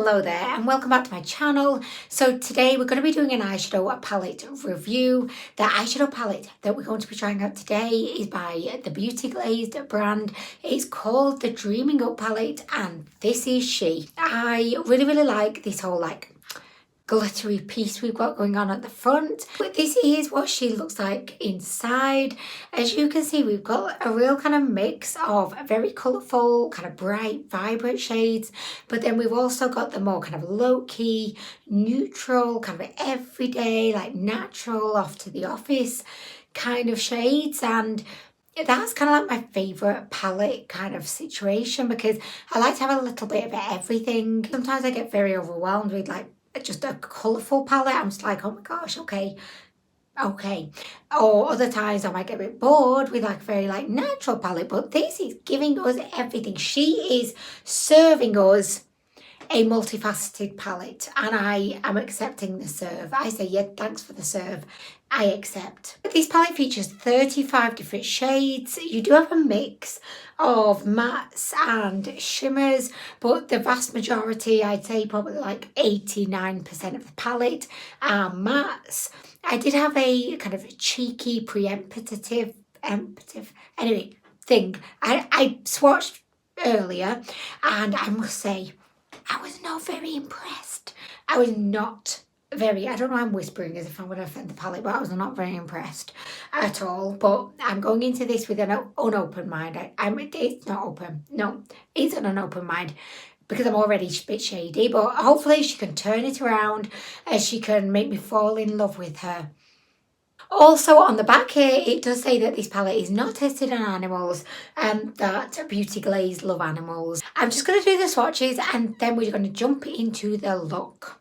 Hello there and welcome back to my channel. So today we're going to be doing an eyeshadow palette review. The eyeshadow palette that we're going to be trying out today is by the Beauty Glazed brand. It's called the Dreaming Up palette and this is she. I really like this whole glittery piece we've got going on at the front. But this is what she looks like inside. As you can see, we've got a real kind of mix of very colourful, kind of bright, vibrant shades. But then we've also got the more kind of low-key, neutral, kind of everyday, like natural, off to the office kind of shades. And that's kind of like my favourite palette kind of situation because I like to have a little bit of everything. Sometimes I get very overwhelmed with just a colourful palette. I'm just like, oh my gosh, okay. Or other times I might get a bit bored with a very natural palette, but this is giving us everything. She is serving us a multifaceted palette and I am accepting the serve. I say, yeah, thanks for the serve. I accept. This palette features 35 different shades. You do have a mix of mattes and shimmers, but the vast majority, I'd say probably 89% of the palette are mattes. I did have a kind of cheeky preemptive thing. I swatched earlier and I must say, I was not very impressed. I was not very, I don't know, I'm whispering as if I'm going to offend the palette, but I was not very impressed at all. But I'm going into this with an unopen mind. It's not open. No, it's an unopen mind because I'm already a bit shady. But hopefully she can turn it around and she can make me fall in love with her. Also on the back here, it does say that this palette is not tested on animals and that Beauty Glazed love animals. I'm just going to do the swatches and then we're going to jump into the look.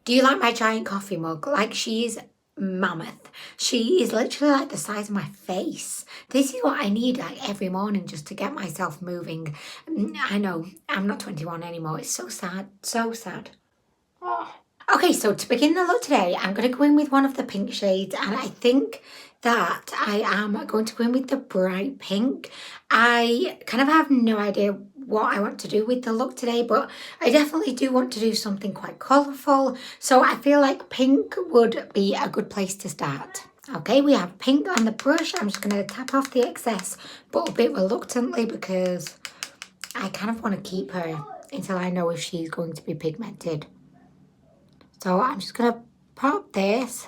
Do you like my giant coffee mug? She is mammoth. She is literally the size of my face. This is what I need every morning just to get myself moving. I know, I'm not 21 anymore. It's so sad, so sad. Oh. Okay, so to begin the look today, I'm going to go in with one of the pink shades and I think that I am going to go in with the bright pink. I kind of have no idea what I want to do with the look today, but I definitely do want to do something quite colourful. So I feel like pink would be a good place to start. Okay, we have pink on the brush. I'm just going to tap off the excess, but a bit reluctantly because I kind of want to keep her until I know if she's going to be pigmented. So I'm just going to pop this.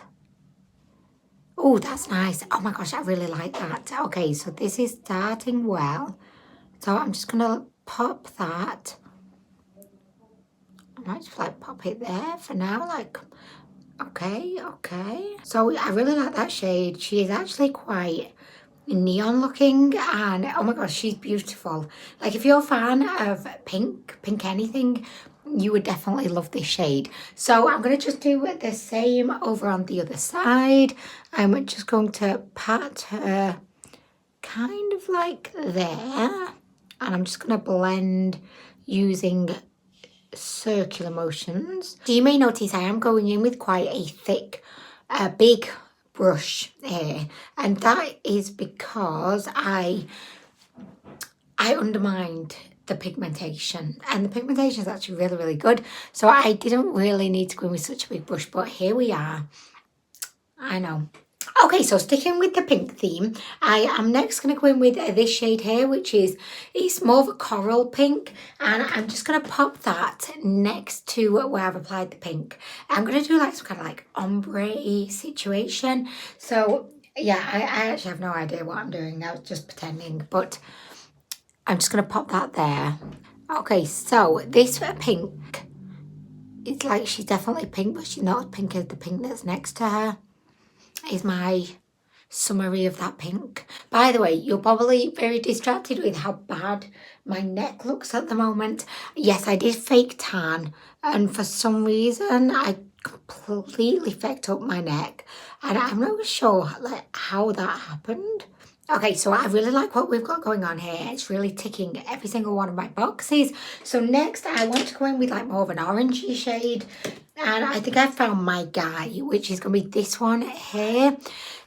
Oh, that's nice. Oh my gosh, I really like that. Okay, so this is starting well. So I'm just going to pop that. I might just pop it there for now. Okay. So I really like that shade. She is actually quite neon looking and oh my gosh, she's beautiful. If you're a fan of pink anything, you would definitely love this shade. So I'm going to just do the same over on the other side. I'm just going to pat her kind of there. And I'm just going to blend using circular motions. So you may notice I am going in with quite a thick, big brush here. And that is because I undermined the pigmentation. And the pigmentation is actually really good. So I didn't really need to go in with such a big brush. But here we are. I know. Okay, so sticking with the pink theme, I am next going to go in with this shade here, which is, it's more of a coral pink. And I'm just going to pop that next to where I've applied the pink. I'm going to do some kind of ombre situation. So yeah, I actually have no idea what I'm doing now, just pretending. But I'm just going to pop that there. Okay, so this pink, it's she's definitely pink, but she's not as pink as the pink that's next to her. Is my summary of that pink. By the way, you're probably very distracted with how bad my neck looks at the moment. Yes, I did fake tan and for some reason I completely fecked up my neck and I'm not sure how that happened. Okay, so I really like what we've got going on here. It's really ticking every single one of my boxes. So next I want to go in with like more of an orangey shade. And I think I've found my guy, which is going to be this one here.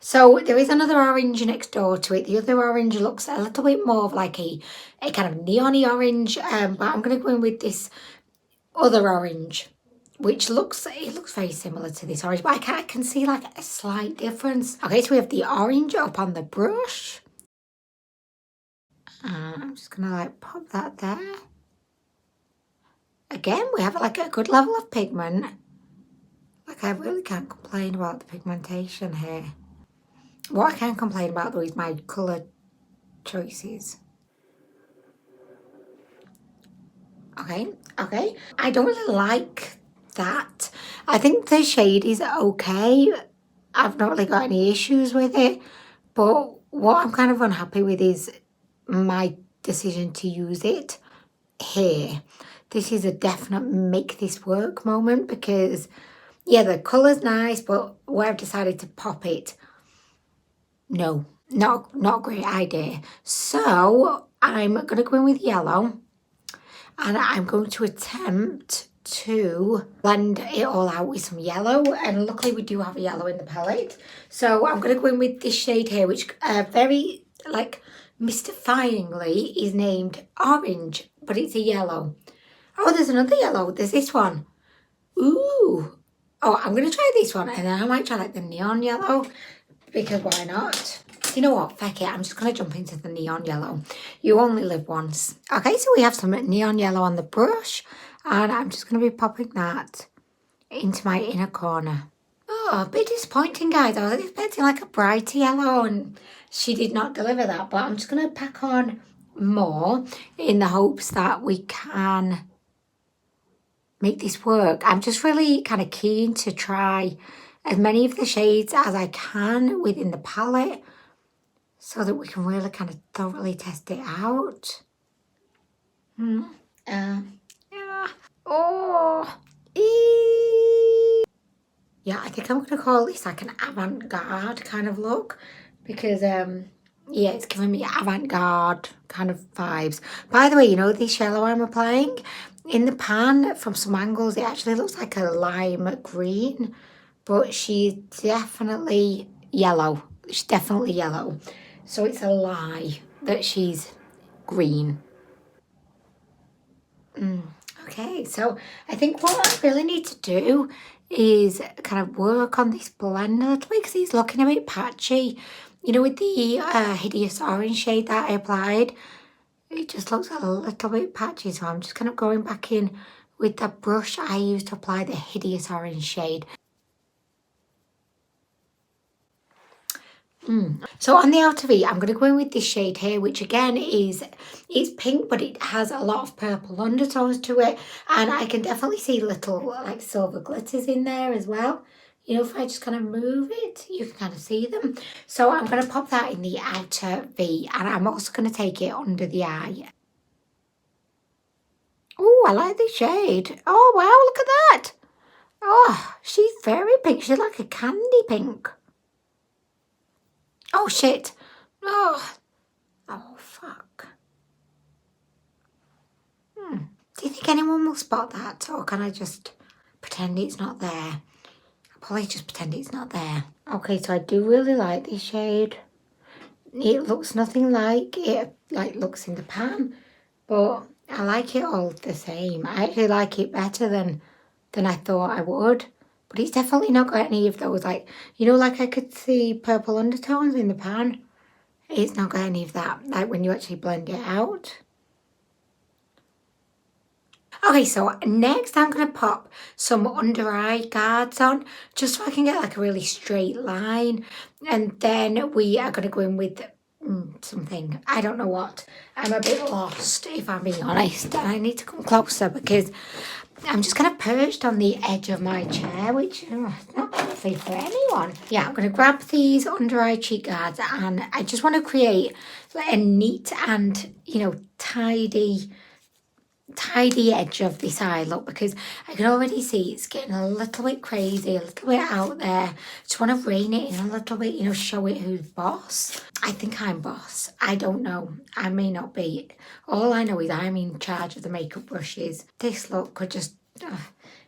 So there is another orange next door to it. The other orange looks a little bit more of like a kind of neon-y orange. But I'm going to go in with this other orange, which looks very similar to this orange, but I can see like a slight difference. Okay, so we have the orange up on the brush. And I'm just gonna like pop that there. Again, we have like a good level of pigment. Like I really can't complain about the pigmentation here. What I can complain about though is my colour choices. Okay. I don't really like that. I think the shade is okay. I've not really got any issues with it. But what I'm kind of unhappy with is my decision to use it here. This is a definite make this work moment because, yeah, the colour's nice, but where I've decided to pop it, no, not a great idea. So I'm going to go in with yellow. And I'm going to attempt to blend it all out with some yellow. And luckily we do have a yellow in the palette. So I'm going to go in with this shade here, which very, like, mystifyingly is named orange. But it's a yellow. Oh, there's another yellow. There's this one. Ooh. Oh, I'm going to try this one. And then I might try, like, the neon yellow. Because why not? You know what, Feck it, I'm just going to jump into the neon yellow. You only live once. Okay, so we have some neon yellow on the brush. And I'm just going to be popping that into my inner corner. Oh, a bit disappointing, guys. I was expecting like a brighter yellow and she did not deliver that. But I'm just going to pack on more in the hopes that we can make this work. I'm just really kind of keen to try as many of the shades as I can within the palette, so that we can really kind of thoroughly test it out. Yeah. Oh. Yeah, I think I'm going to call this like an avant-garde kind of look. Because, yeah, it's giving me avant-garde kind of vibes. By the way, you know this yellow I'm applying? In the pan, from some angles, it actually looks like a lime green. But she's definitely yellow. She's definitely yellow. So it's a lie that she's green. Okay, so I think what I really need to do is kind of work on this blend a little bit because it's looking a bit patchy. You know, with the hideous orange shade that I applied, it just looks a little bit patchy. So I'm just kind of going back in with the brush I used to apply the hideous orange shade. So on the outer V, I'm going to go in with this shade here, which again it's pink, but it has a lot of purple undertones to it. And I can definitely see little like silver glitters in there as well. You know, if I just kind of move it, you can kind of see them. So I'm going to pop that in the outer V, and I'm also going to take it under the eye. Oh, I like this shade. Oh, wow, look at that. Oh, she's very pink. She's like a candy pink. Oh, shit. Oh, fuck. Do you think anyone will spot that? Or can I just pretend it's not there? I'll probably just pretend it's not there. Okay, so I do really like this shade. It looks nothing like it looks in the pan. But I like it all the same. I actually like it better than I thought I would. But it's definitely not got any of those, like, you know, like I could see purple undertones in the pan. It's not got any of that, like when you actually blend it out. Okay, so next I'm going to pop some under eye guards on, just so I can get like a really straight line. And then we are going to go in with something, I don't know what. I'm a bit lost, if I'm being honest. And I need to come closer because I'm just kind of perched on the edge of my chair, which is not comfy for anyone. Yeah, I'm going to grab these under eye cheek guards and I just want to create a neat and, you know, tidy tidy edge of this eye look, because I can already see it's getting a little bit crazy, a little bit out there. Just want to rein it in a little bit, you know, show it who's boss. I think I'm boss. I don't know. I may not be. All I know is I'm in charge of the makeup brushes. This look could just,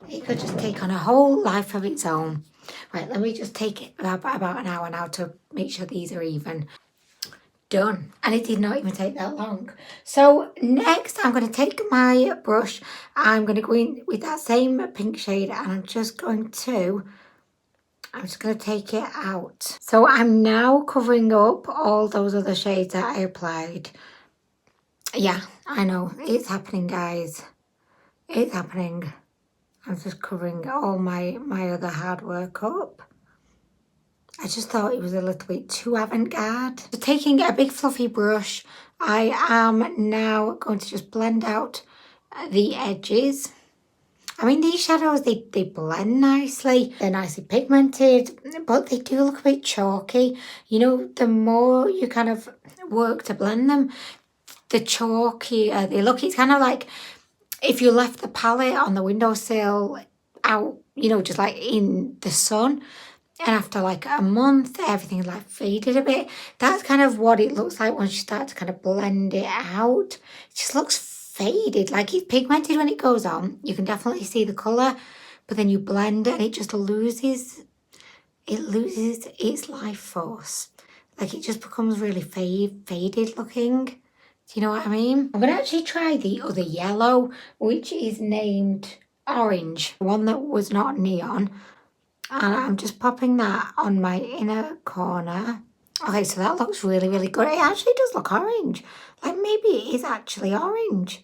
it could just take on a whole life of its own. Right, let me just take it about an hour now to make sure these are even. Done. And it did not even take that long. So next I'm going to take my brush. I'm going to go in with that same pink shade, and I'm just going to take it out. So I'm now covering up all those other shades that I applied. Yeah, I know. It's happening, guys. It's happening. I'm just covering all my other hard work up. I just thought it was a little bit too avant-garde. So taking a big fluffy brush, I am now going to just blend out the edges. I mean, these shadows, they blend nicely. They're nicely pigmented, but they do look a bit chalky. You know, the more you kind of work to blend them, the chalkier they look. It's kind of like if you left the palette on the windowsill out, you know, just like in the sun, and after like a month, everything's like faded a bit. That's kind of what it looks like once you start to kind of blend it out. It just looks faded, like it's pigmented when it goes on. You can definitely see the colour, but then you blend it and it just loses its life force. Like it just becomes really faded looking. Do you know what I mean? I'm going to actually try the other yellow, which is named Orange, one that was not neon. And I'm just popping that on my inner corner. Okay, so that looks really, really good. It actually does look orange. Like maybe it is actually orange.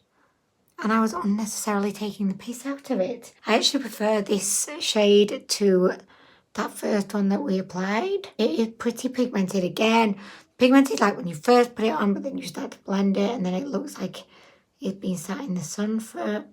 And I was unnecessarily taking the piss out of it. I actually prefer this shade to that first one that we applied. It is pretty pigmented again. Pigmented like when you first put it on, but then you start to blend it and then it looks like it's been sat in the sun for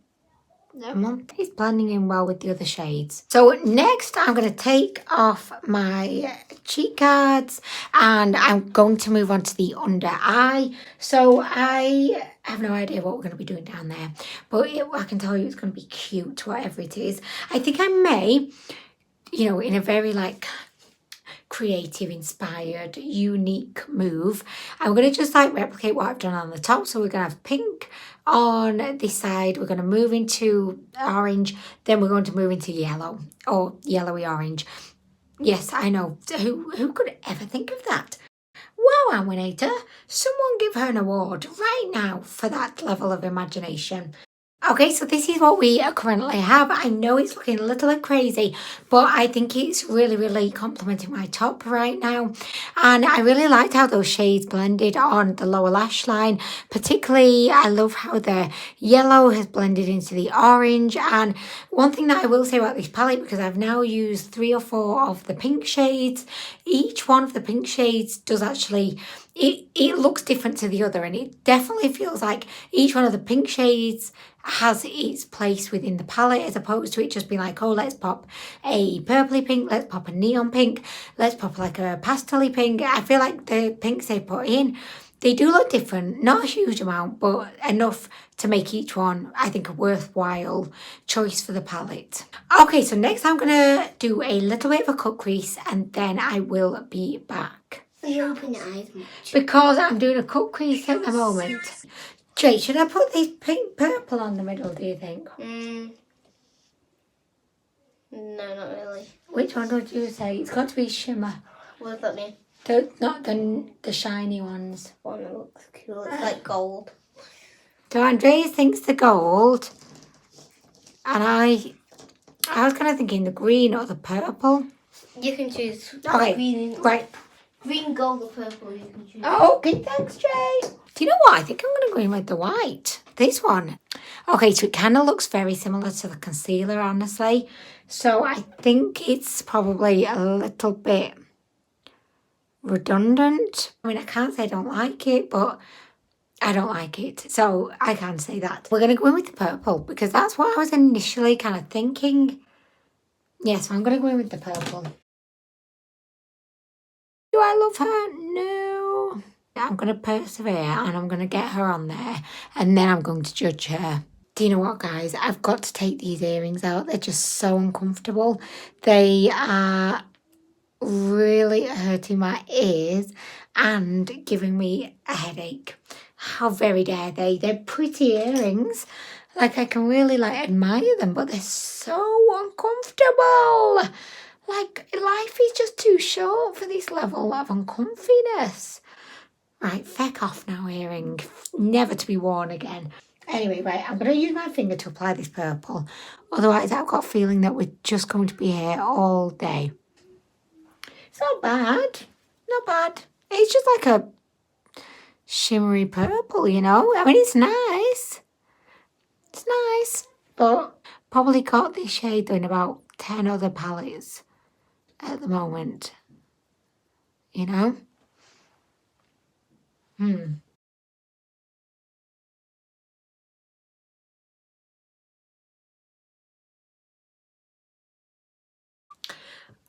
a month. It's blending in well with the other shades. So next I'm going to take off my cheek guards and I'm going to move on to the under eye. So I have no idea what we're going to be doing down there, but I can tell you it's going to be cute, whatever it is. I think I may, you know, in a very like creative, inspired, unique move, I'm going to just like replicate what I've done on the top. So we're going to have pink on this side, we're going to move into orange, then we're going to move into yellow or yellowy orange. Yes, I know, who could ever think of that? Wow, Anwenator, someone give her an award right now for that level of imagination. Okay, so this is what we currently have. I know it's looking a little bit crazy, but I think it's really, really complementing my top right now. And I really liked how those shades blended on the lower lash line. Particularly, I love how the yellow has blended into the orange. And one thing that I will say about this palette, because I've now used 3 or 4 of the pink shades, each one of the pink shades does actually, it looks different to the other, and it definitely feels like each one of the pink shades has its place within the palette, as opposed to it just being like, oh, let's pop a purpley pink, let's pop a neon pink, let's pop like a pastel pink. I feel like the pinks they put in, they do look different, not a huge amount, but enough to make each one, I think, a worthwhile choice for the palette. Okay, so next I'm going to do a little bit of a cut crease and then I will be back. You open your eyes much? Because I'm doing a cut crease at the moment. Jay, should I put this pink purple on the middle, do you think? No, not really. Which one would you say? It's got to be shimmer. What does that mean? Not the shiny ones. One that looks cool. It's like gold. So Andreas thinks the gold. And I was kind of thinking the green or the purple. You can choose. Okay, green, right. Green, gold, or purple. You can choose. Okay, thanks, Jay. Do you know what? I think I'm going to go in with the white. This one. Okay, so it kind of looks very similar to the concealer, honestly. So I think it's probably a little bit redundant. I mean, I can't say I don't like it, but I don't like it. So I can say that. We're going to go in with the purple because that's what I was initially kind of thinking. Yeah, so I'm going to go in with the purple. Do I love her? No. I'm going to persevere and I'm going to get her on there and then I'm going to judge her. Do you know what, guys? I've got to take these earrings out. They're just so uncomfortable. They are really hurting my ears and giving me a headache. How very dare they? They're pretty earrings. Like, I can really, like, admire them, but they're so uncomfortable. Like, life is just too short for this level of uncomfiness. Right, feck off now, earring. Never to be worn again. Anyway, right, I'm going to use my finger to apply this purple. Otherwise, I've got a feeling that we're just going to be here all day. It's not bad. Not bad. It's just like a shimmery purple, you know? I mean, it's nice. It's nice. But probably got this shade in about 10 other palettes at the moment. You know?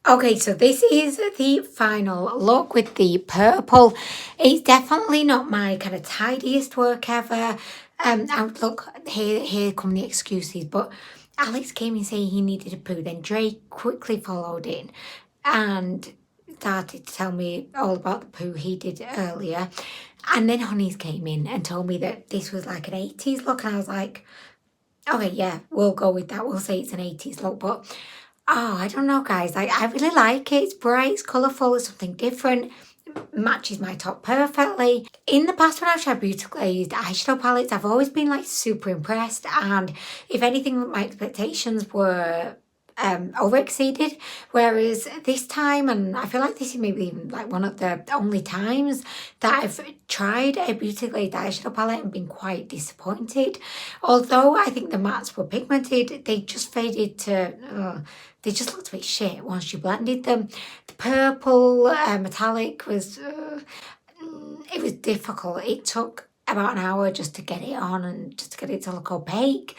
Okay, so this is the final look with the purple. It's definitely not my kind of tidiest work ever. Look, here come the excuses, but Alex came in saying he needed a poo, then Drake quickly followed in and started to tell me all about the poo he did earlier. And then Honeys came in and told me that this was like an 80s look, and I was like, okay, yeah, we'll go with that. We'll say it's an 80s look, but oh, I don't know, guys. I really like it. It's bright, it's colourful, it's something different. It matches my top perfectly. In the past, when I've tried Beauty Glazed eyeshadow palettes, I've always been like super impressed. And if anything, my expectations were over exceeded. Whereas this time, and I feel like this is maybe even like one of the only times that I've tried a Beauty Glazed eyeshadow palette and been quite disappointed. Although I think the mattes were pigmented, they just faded to, they just looked a bit shit once you blended them. The purple metallic was, it was difficult. It took about an hour just to get it on and just to get it to look opaque.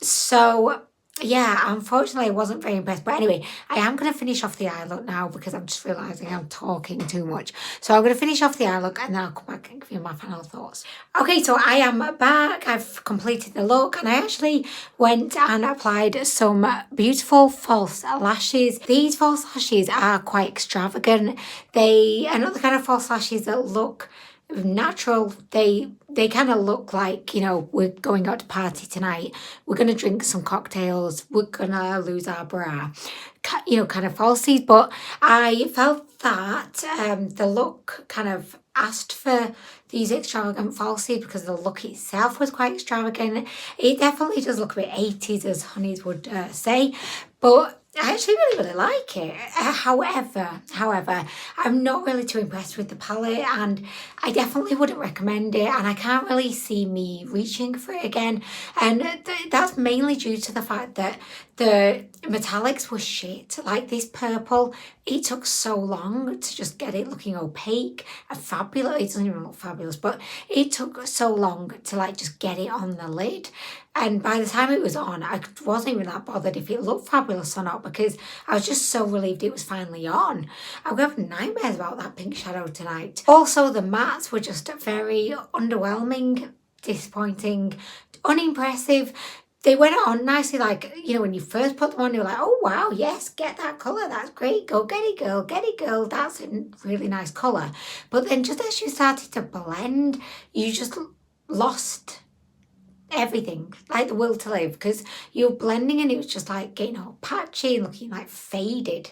So yeah, unfortunately, I wasn't very impressed. But anyway, I am going to finish off the eye look now because I'm just realising I'm talking too much. So I'm going to finish off the eye look and then I'll come back and give you my final thoughts. Okay, so I am back. I've completed the look and I actually went and applied some beautiful false lashes. These false lashes are quite extravagant. They are not the kind of false lashes that look natural. They kind of look like, you know, we're going out to party tonight, we're going to drink some cocktails, we're going to lose our bra, you know, kind of falsies. But I felt that the look kind of asked for these extravagant falsies because the look itself was quite extravagant. It definitely does look a bit 80s, as Honeys would say, but I actually really like it. However, I'm not really too impressed with the palette and I definitely wouldn't recommend it, and I can't really see me reaching for it again. And that's mainly due to the fact that the metallics were shit. Like this purple, it took so long to just get it looking opaque and fabulous. It doesn't even look fabulous, but it took so long to like just get it on the lid. And by the time it was on, I wasn't even that bothered if it looked fabulous or not because I was just so relieved it was finally on. I'm going to have nightmares about that pink shadow tonight. Also, the mattes were just very underwhelming, disappointing, unimpressive. They went on nicely, like, you know, when you first put them on, you're like, oh, wow, yes, get that colour, that's great, go get it, girl, that's a really nice colour. But then just as you started to blend, you just lost everything, like the will to live, because you're blending and it was just like getting all patchy and looking like faded.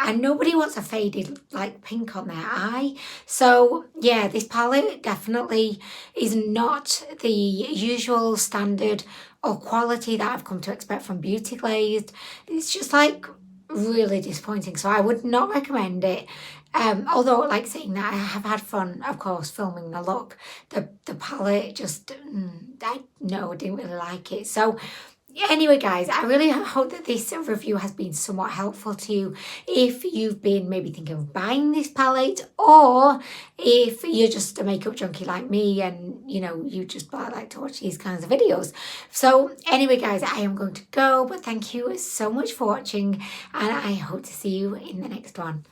And nobody wants a faded like pink on their eye. So yeah, this palette definitely is not the usual standard or quality that I've come to expect from Beauty Glazed. It's just like really disappointing. So I would not recommend it. Although, like saying that, I have had fun, of course, filming the look. The palette just, I didn't really like it. So anyway, guys, I really hope that this review has been somewhat helpful to you if you've been maybe thinking of buying this palette, or if you're just a makeup junkie like me and, you know, you just like to watch these kinds of videos. So anyway, guys, I am going to go, but thank you so much for watching and I hope to see you in the next one.